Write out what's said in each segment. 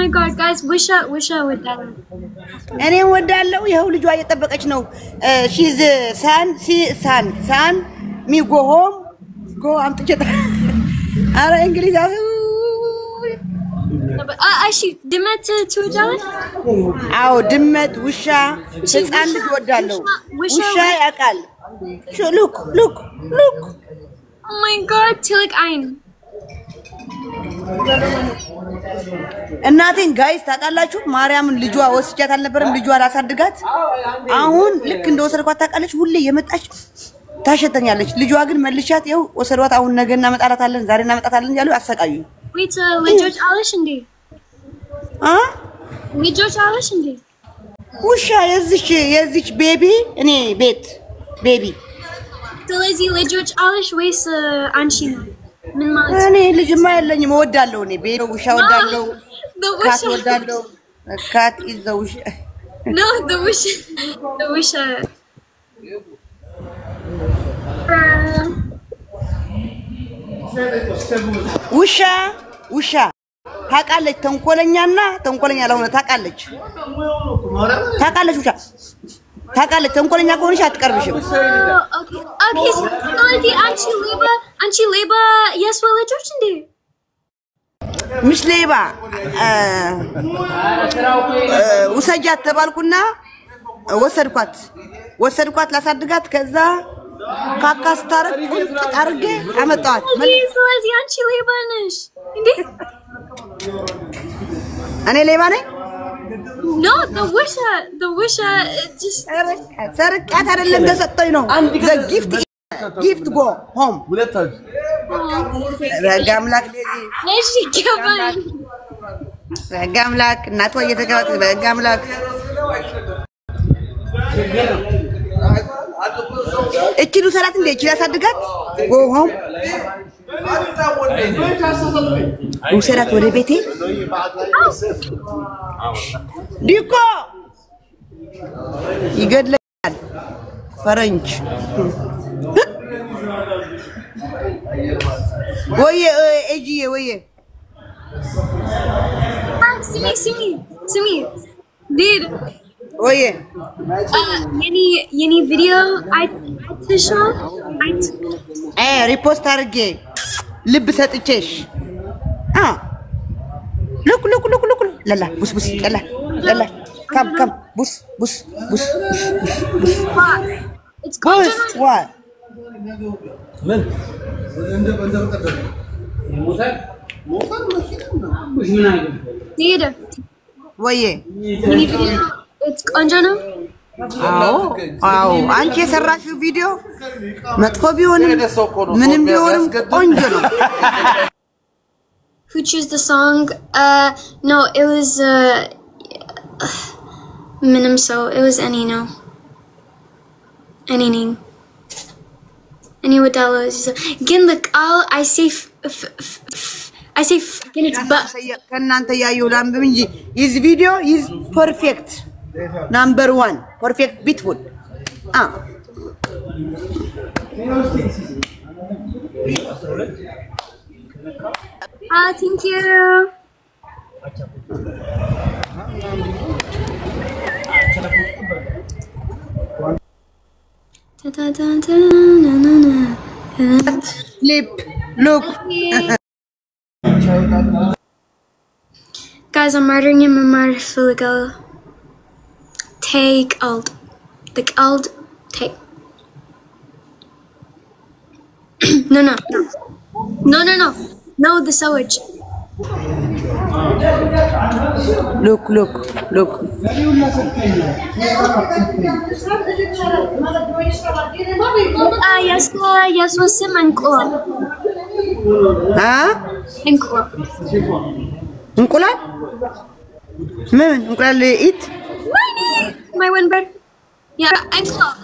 my god guys wish I would that እኔ ወዳለው ይሄው ልጇ እየጠበቀች ነው she's son me go home go አምጥቼ አረ እንግሊዝ እሺ ድመት ትወዳለህ አዎ ድመት ውሻ ህፃን ልጅ ወዳለው ውሻ ያቃል look oh my god ትልቅ አይን እናቴን ጋይስ ታቃላችሁ ማርያምን ልጇ ወስጃት አልነበረም ልጇ አላሳድጋት አሁን ልክ እንደወሰድኳት ታቃለች ሁሌ የመጣች ታሸተኛለች ልጇ ግን መልሻት ይው ወሰዷት አሁን ነገ እናመጣላታለን ዛሬ እናመጣታለን ያሉ አሰቃዩ wait ልጆች አለሽ እንዴ ልጆች አለሽ እንዴ ውሻ የዚች ቤቢ እኔ ቤቢ ስለዚህ ልጆች አለሽ ወይስ አንቺ ነው ምን ማለት እኔ ልጅማ ያለኝም ወዳለው እኔ ቤት ውሻ ወዳለው ካት ወዳለው ካት is the ውሻ no the ውሻ ውሻ ታቃለች ተንኮለኛ ለሆነ ታቃለች ውሻ ታቃለች ተንኮለኛ ከሆነሽ አትቀርብሽም ኦኬ ስለዚህ አንቺ ሌባ ያስወለጆች እንዴ مش ሌባ ወሰጃት ተባልኩና ወሰድኳት ላሳድጋት ከዛ ካካስታረቅ አርጌ አመጣት ስለዚህ አንቺ ሌባ ነሽ እንዴ እኔ ሌባ ነኝ no the wish just ሰርቃት አይደለም ተሰጠኝ ነው the gift go home ረጋምላክ ነሽ ይገባል ረጋምላክ እናቷ እየተጋባት ረጋምላክ እቺዱ ሰላት እንደ እቺ ያሳድጋት go home ውሰዳት ወደ ቤቴ ዲኮ ይገድላል ፈረንጅ ወየ እጂዬ ወየ ስሚ ዲድ ወየ የኔ ቪዲዮ አይተሻል ሪፖስት አድርጌ ልብ ሰጥቼሽ ሉክ ላላ ቡስ ላላ ከም ቡስ what من ዲድ ወየ it's ቆንጆ ነው አዎ አንቺ የሰራሽው ቪዲዮ መጥፎ ቢሆንም ምንም ቢሆንም ቆንጆ ነው who chose the song no it was ምንም ሰው it was any ወዳለው ግን ለቃል I say ግን it's but ከናንተ ያየው ላምብ እንጂ this video is perfect number 1 perfect beautiful thank you flip look guys I'm murdering him and murder take alt take no the sewage look yes was him እንቁላል ምን እንቁላል eat my one bird yeah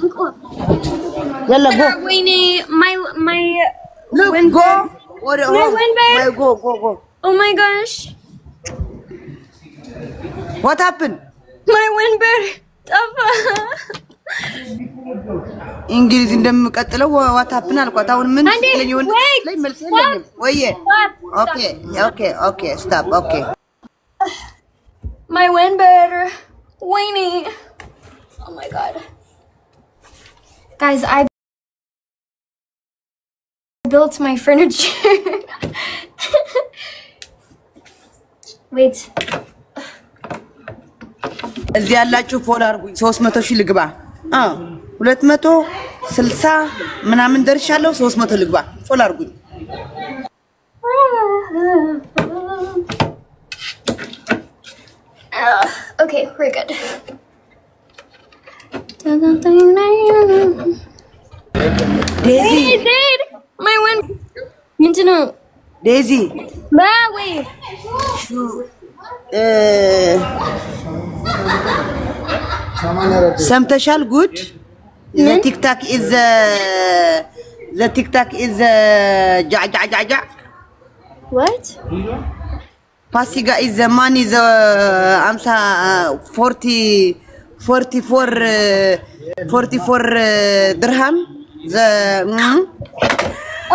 እንቁላል يلا go my look go go oh my gosh what happened my one bird እንግሊዝ እንደምቀጥለው what happened አልኳት አሁን ምን ስለኝ ላይ መልስ የለም ወየ okay stop okay My windbed. Weenie. Oh my god. Guys, I built my furniture. Wait. እዚህ ያላችሁ ፎሎ አርጉኝ 300 ሺህ ልግባ 260 ምናምን ደርሻለሁ 300 ልግባ ፎሎ አርጉኝ Okay, we're good. Daisy My wind. Nintendo. Daisy Wait. ሰምተሻል ጉድ the TikTok is ጃ What? Pasiga is the money the 44 dirham the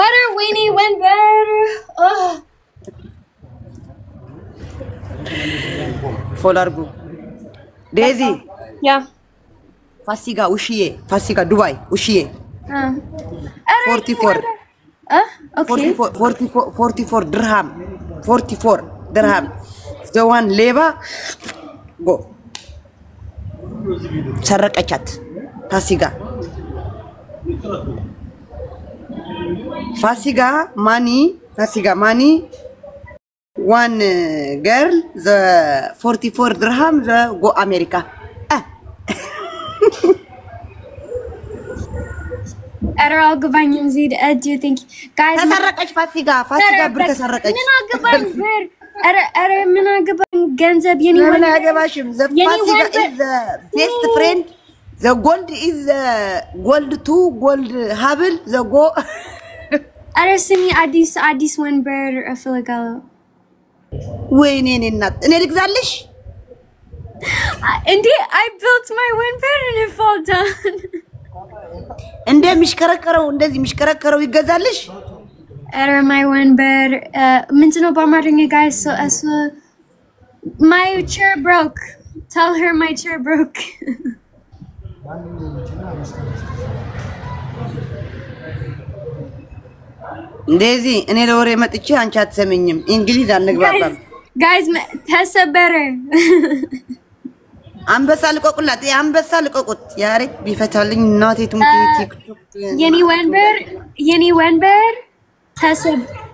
Other weenie went better. Oh. Folargu Daisy Yeah. Fasiga Ushiye Fasiga Dubai Ushiye 44 Okay. 44 dirham 44 dirham the one leva go ሰረቀቻት ፋሲጋ money one girl the 44 dirham the go America I'll go buy New Zealand. Do you think guys ተሰረቀች ፋሲጋ ብር ተሰረቀች ምን አገባኝ ብር ምን አገባኝ ገንዘብ የኔ ምን አገባሽም the Fasiga is the best friend the gold is gold 2 gold habel the go ስሚ አዲስ ወንበር እፈልጋለሁ ወይኔ እናት እኔ ልግዛልሽ እንዴ I built my windbed and it fall down እንደሚሽከረከረው እንደዚህ ሚሽከረከረው ይገዛልሽ my windbed ምንድነው በአማርኛ guys so my chair broke tell her my chair broke እንደዚህ እኔ ለወሬ መጥቼ አንቺ አትሰሚኝም እንግሊዝ አንግባባም guys ተሰበረ አንበሳ ልቆቁት ያሬ ቢፈታልኝ እናቴ ትሙት ቲክቶክ የኔ ወንበር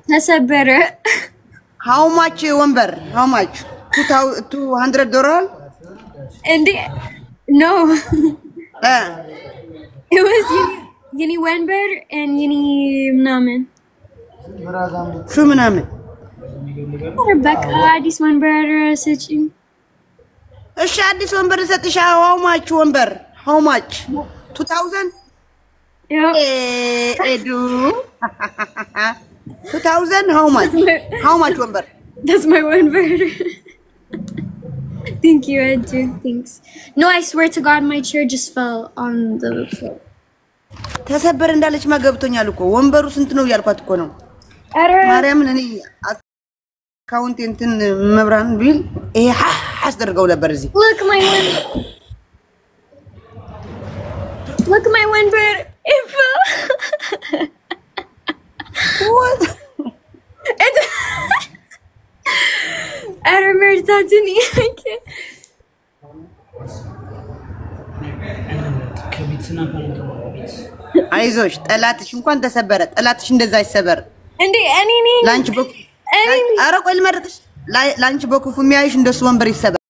ተሰበረ how much ወንበር how much $200 and no it was yeni windbed and yeni ምናምን ሹ ምናምን Rebecca አዲስ ወንበር ሰጪኝ እሺ አዲስ ወንበር ሰጥሻ how much ወንበር how much 2000 yeah edu 2000 how much ወንበር that's my windbed thank you Edu thanks no I swear to God my chair just fell on the floor ተሰበር እንዳለች ማገብቶኛል እኮ ወንበሩ ስንት ነው ያልኳት እኮ ነው ማርያምን እኔ አካውንት እንትን መብራን ቢል ይሄ አስደርገው ነበር እዚህ look my windbed it fell what I remember that didn't I can't አይዞሽ ጠላትሽ እንኳን ተሰበረ ጠላትሽ እንደዛ አይሰበር እንዴ እኔ ላንቺ በኩ አረ ቆይ ልመርጥሽ ላንቺ በኩ የሚያይሽ እንደሱ ወንበር ይሰበር